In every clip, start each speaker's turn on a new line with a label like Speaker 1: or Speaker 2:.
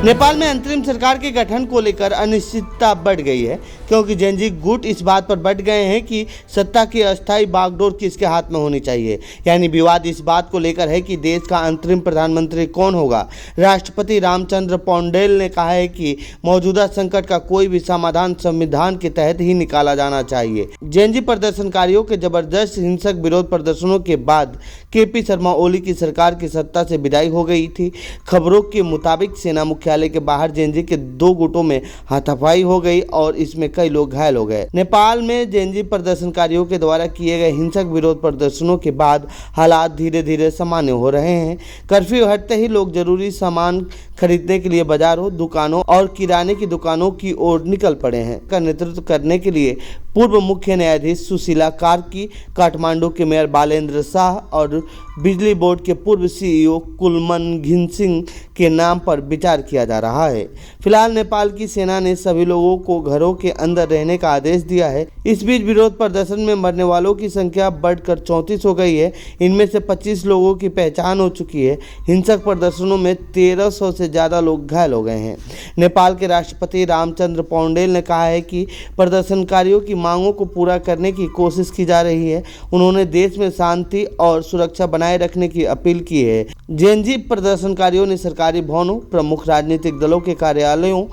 Speaker 1: नेपाल में अंतरिम सरकार के गठन को लेकर अनिश्चितता बढ़ गई है, क्योंकि जेनजी गुट इस बात पर बढ़ गए हैं कि सत्ता की अस्थायी बागडोर किसके हाथ में होनी चाहिए। यानी विवाद इस बात को लेकर है कि देश का अंतरिम प्रधानमंत्री कौन होगा। राष्ट्रपति रामचंद्र पौडेल ने कहा है कि मौजूदा संकट का कोई भी समाधान संविधान के तहत ही निकाला जाना चाहिए। जेनजी प्रदर्शनकारियों के जबरदस्त हिंसक विरोध प्रदर्शनों के बाद केपी शर्मा ओली की सरकार की सत्ता से विदाई हो गई थी। खबरों के मुताबिक सेना मुख्यालय के बाहर जेनजी के दो गुटों में हाथापाई हो गई और इसमें कई लोग घायल हो गए। नेपाल में जेनजी प्रदर्शनकारियों के द्वारा किए गए हिंसक विरोध प्रदर्शनों के बाद हालात धीरे धीरे सामान्य हो रहे हैं। कर्फ्यू हटते ही लोग जरूरी सामान खरीदने के लिए बाजारों, दुकानों और किराने की दुकानों की ओर निकल पड़े हैं। का नेतृत्व करने के लिए पूर्व मुख्य न्यायाधीश सुशीला कार्की, काठमांडू के मेयर बालेंद्र शाह और बिजली बोर्ड के पूर्व सीईओ कुलमन घिनसिंह के नाम पर विचार किया जा रहा है। फिलहाल नेपाल की सेना ने सभी लोगों को घरों के अंदर रहने का आदेश दिया है। इस बीच विरोध प्रदर्शन में मरने वालों की संख्या बढ़कर 34 हो गई है। इनमें से 25 लोगों की पहचान हो चुकी है। हिंसक प्रदर्शनों में 1300 से ज़्यादा लोग घायल हो गए हैं। नेपाल के राष्ट्रपति रामचंद्र पौडेल ने कहा है कि प्रदर्शनकारियों की मांगों को पूरा करने की कोशिश की जा रही है। उन्होंने देश में शांति और सुरक्षा बनाए रखने की अपील की है। जेनजी प्रदर्शनकारियों ने सरकारी भवनों, प्रमुख राजनीतिक दलों के कार्यालयों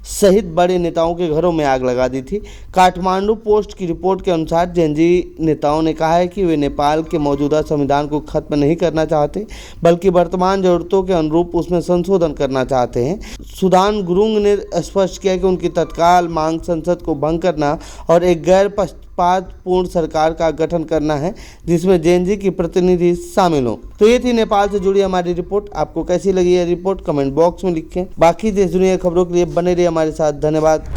Speaker 1: सहित बड़े नेताओं के घरों में आग लगा दी थी। काठमांडू पोस्ट की रिपोर्ट के अनुसार जेनजी नेताओं ने कहा है कि वे नेपाल के मौजूदा संविधान को खत्म नहीं करना चाहते, बल्कि वर्तमान जरूरतों के अनुरूप उसमें संशोधन करना चाहते हैं। सुदान गुरुंग ने स्पष्ट किया कि उनकी तत्काल मांग संसद को भंग करना और एक गैर पक्षपातपूर्ण सरकार का गठन करना है, जिसमें जेनजी की प्रतिनिधि शामिल हों। तो ये थी नेपाल से जुड़ी हमारी रिपोर्ट। आपको कैसी लगी ये रिपोर्ट कमेंट बॉक्स में लिखें। बाकी देश दुनिया की खबरों के लिए बने रहिए हमारे साथ। धन्यवाद।